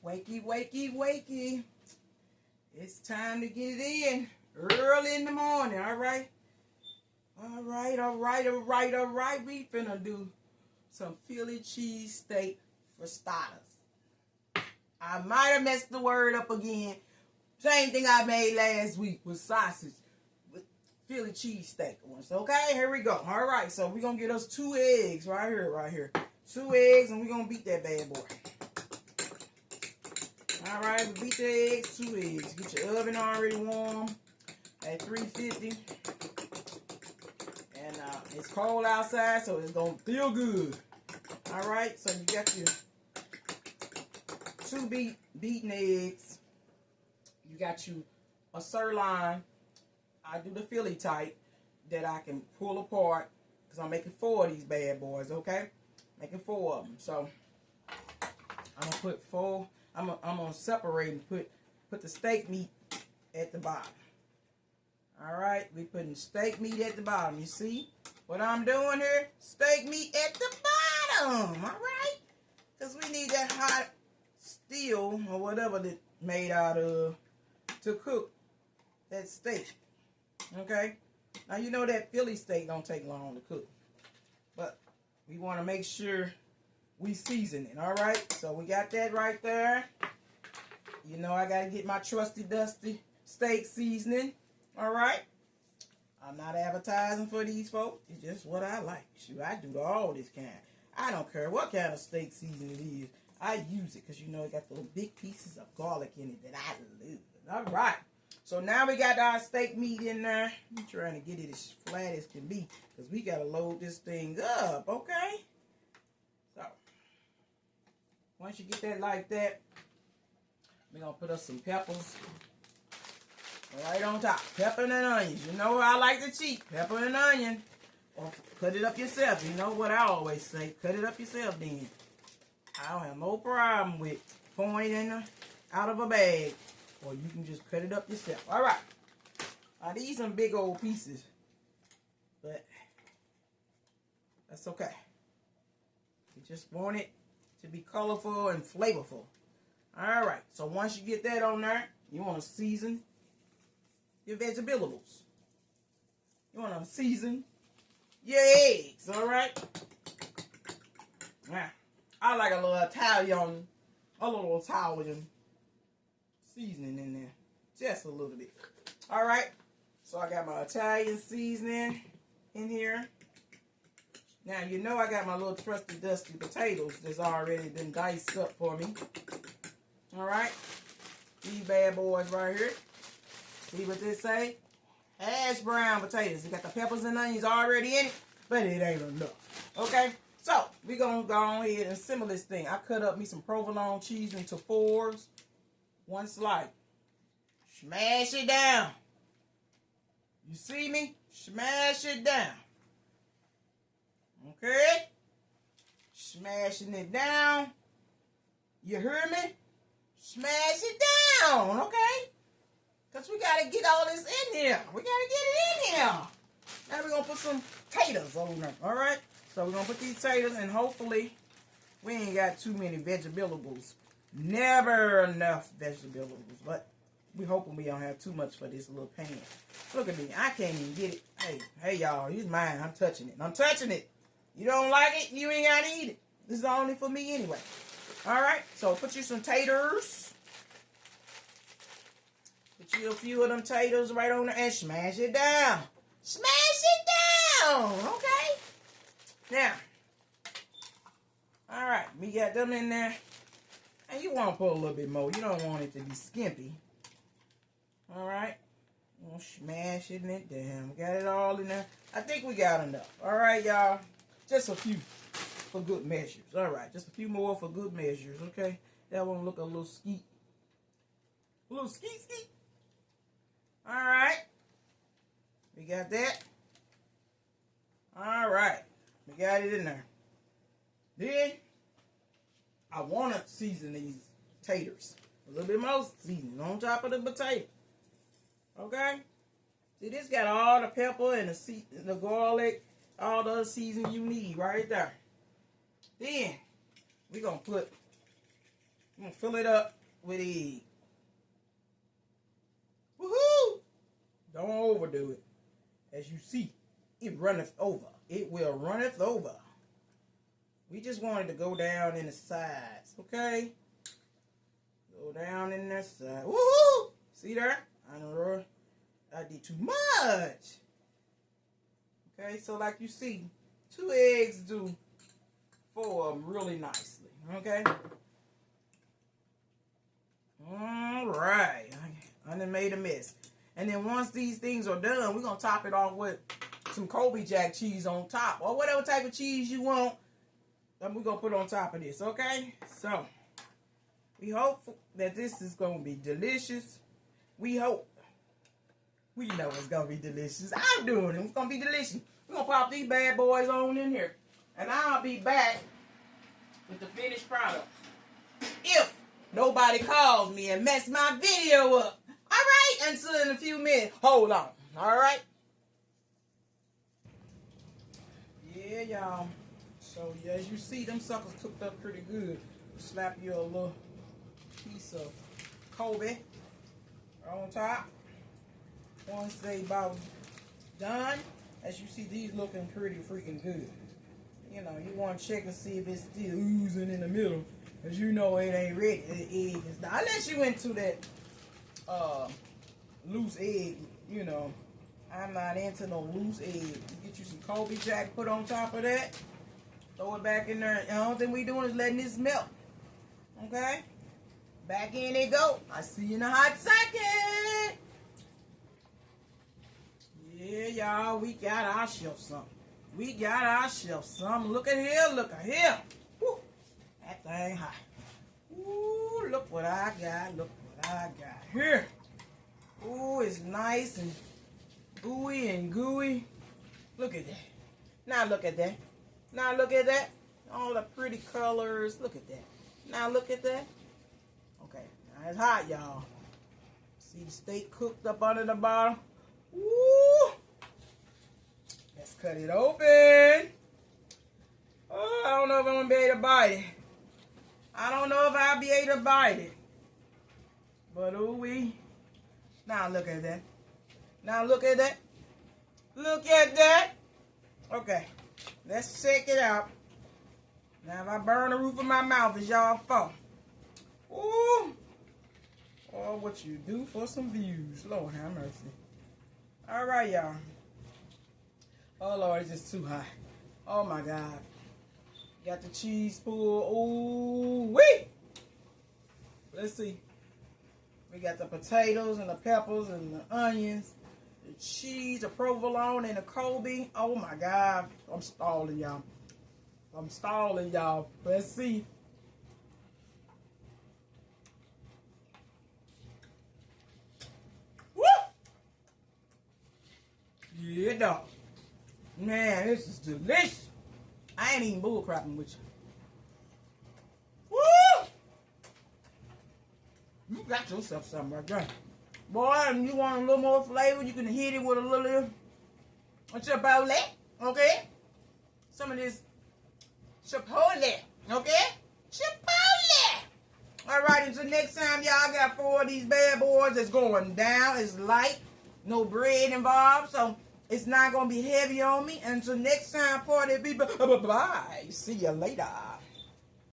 Wakey, wakey, wakey. It's time to get it in early in the morning, all right? All right, all right, all right, all right. We finna do some Philly cheesesteak for starters. I might have messed the word up again. Same thing I made last week with sausage, with Philly cheesesteak ones. Okay, here we go. All right, so we're going to get us 2 eggs right here. 2 eggs, and we're going to beat that bad boy. All right, we beat the eggs, 2 eggs. Get your oven already warm at 350. And it's cold outside, so it's going to feel good. All right, so you got your 2 beaten eggs. You got you a sirloin. I do the Philly type that I can pull apart because I'm making 4 of these bad boys, okay? Making 4 of them. So I'm going to put 4. I'm gonna separate and put the steak meat at the bottom. All right, we putting steak meat at the bottom. You see what I'm doing here? Steak meat at the bottom. All right, because we need that hot steel or whatever that made out of to cook that steak. Okay, now you know that Philly steak don't take long to cook, but we want to make sure we season it. All right, so we got that right there. You know I gotta get my trusty dusty steak seasoning. All right, I'm not advertising for these folks. It's just what I like. Shoot, I do all this kind. I don't care what kind of steak seasoning it is. I use it because you know it got those big pieces of garlic in it that I love. All right, so now we got our steak meat in there. I'm trying to get it as flat as can be because we gotta load this thing up. Okay. So once you get that like that, we're going to put us some peppers right on top. Pepper and onions. You know I like to cheat. Pepper and onion. Or cut it up yourself. You know what I always say. Cut it up yourself then. I don't have no problem with pouring it out of a bag. Or you can just cut it up yourself. Alright. Now these some big old pieces. But that's okay. You just want it to be colorful and flavorful. All right, so once you get that on there, you want to season your vegetables. You want to season your eggs, all right? Now, I like a little Italian seasoning in there, just a little bit. All right, so I got my Italian seasoning in here. Now, you know I got my little trusty dusty potatoes that's already been diced up for me. All right. These bad boys right here. See what they say? Hash brown potatoes. You got the peppers and onions already in it, but it ain't enough. Okay? So, we're going to go on ahead and assemble this thing. I cut up me some provolone cheese into 4s. 1 slice. Smash it down. You see me? Smash it down. Okay? Smashing it down. You hear me? Smash it down, okay? Because we got to get all this in here. We got to get it in here. Now we're going to put some taters on there, all right? So we're going to put these taters, and hopefully we ain't got too many vegetables. Never enough vegetables, but we hoping we don't have too much for this little pan. Look at me. I can't even get it. Hey, y'all, here's mine. I'm touching it. I'm touching it. You don't like it, you ain't got to eat it. This is only for me anyway. All right, so put you some taters. Put you a few of them taters right on there and smash it down. Smash it down, okay? Now, all right, we got them in there. And you want to put a little bit more. You don't want it to be skimpy. All right, we'll smash it down. We got it all in there. I think we got enough. All right, y'all. Just a few for good measures. All right, just a few more for good measures, okay? That one look a little skeet. A little skeet. All right. We got that. All right. We got it in there. Then, I want to season these taters. A little bit more seasoning on top of the potato. Okay? See, this got all the pepper and the garlic, all the other seasoning you need right there. Then, we're going to put I'm gonna fill it up with egg. Woohoo! Don't overdo it. As you see, it runneth over. It will runneth over. We just wanted to go down in the sides, okay? Go down in the side. Woohoo! See there? I did too much. Okay, so like you see, 2 eggs do 4 of them really nicely. Okay? Alright. I done made a mess. And then once these things are done, we're going to top it off with some Colby Jack cheese on top. Or whatever type of cheese you want. Then we're going to put on top of this. Okay? So, we hope that this is going to be delicious. We hope. We know it's going to be delicious. I'm doing it. It's going to be delicious. We're going to pop these bad boys on in here. And I'll be back with the finished product. If nobody calls me and mess my video up. All right? Until in a few minutes. Hold on. All right? Yeah, y'all. So, as you see, them suckers cooked up pretty good. Slap you a little piece of Kobe on top. Once they about done, as you see, these looking pretty freaking good. You know, you want to check and see if it's still oozing in the middle. As you know, it ain't ready. The egg is not. Unless you into that loose egg, you know. I'm not into no loose egg. You get you some Colby Jack, put on top of that. Throw it back in there. The only thing we doing is letting this melt. Okay? Back in it go. I see you in a hot second. Yeah, y'all, we got ourselves something. We got ourselves something. Look at here, look at here. Woo, that thing hot. Ooh, look what I got. Look what I got here. Ooh, it's nice and gooey and gooey. Look at that. Now look at that. Now look at that. All the pretty colors. Look at that. Now look at that. Okay, now it's hot, y'all. See the steak cooked up under the bottom. Ooh. Let's cut it open. Oh, I don't know if I'm going to be able to bite it. I don't know if I'll be able to bite it. But ooh-wee. Now look at that. Now look at that. Look at that. Okay. Let's check it out. Now if I burn the roof of my mouth, it's y'all fault. Ooh. Oh, what you do for some views. Lord have mercy. All right, y'all. Oh, Lord, it's just too hot. Oh, my God. Got the cheese pull. Ooh, wee! Let's see. We got the potatoes and the peppers and the onions, the cheese, the provolone, and the Colby. Oh, my God. I'm stalling, y'all. I'm stalling, y'all. Let's see. Yeah, dog. Man, this is delicious. I ain't even bullcrapping with you. Woo! You got yourself something right there. Boy, and you want a little more flavor, you can hit it with a little chipotle, okay? Some of this chipotle, okay? Chipotle! All right, until next time, y'all got 4 of these bad boys. It's going down. It's light. No bread involved, so it's not going to be heavy on me. Until next time, party people. Bye-bye. See you later.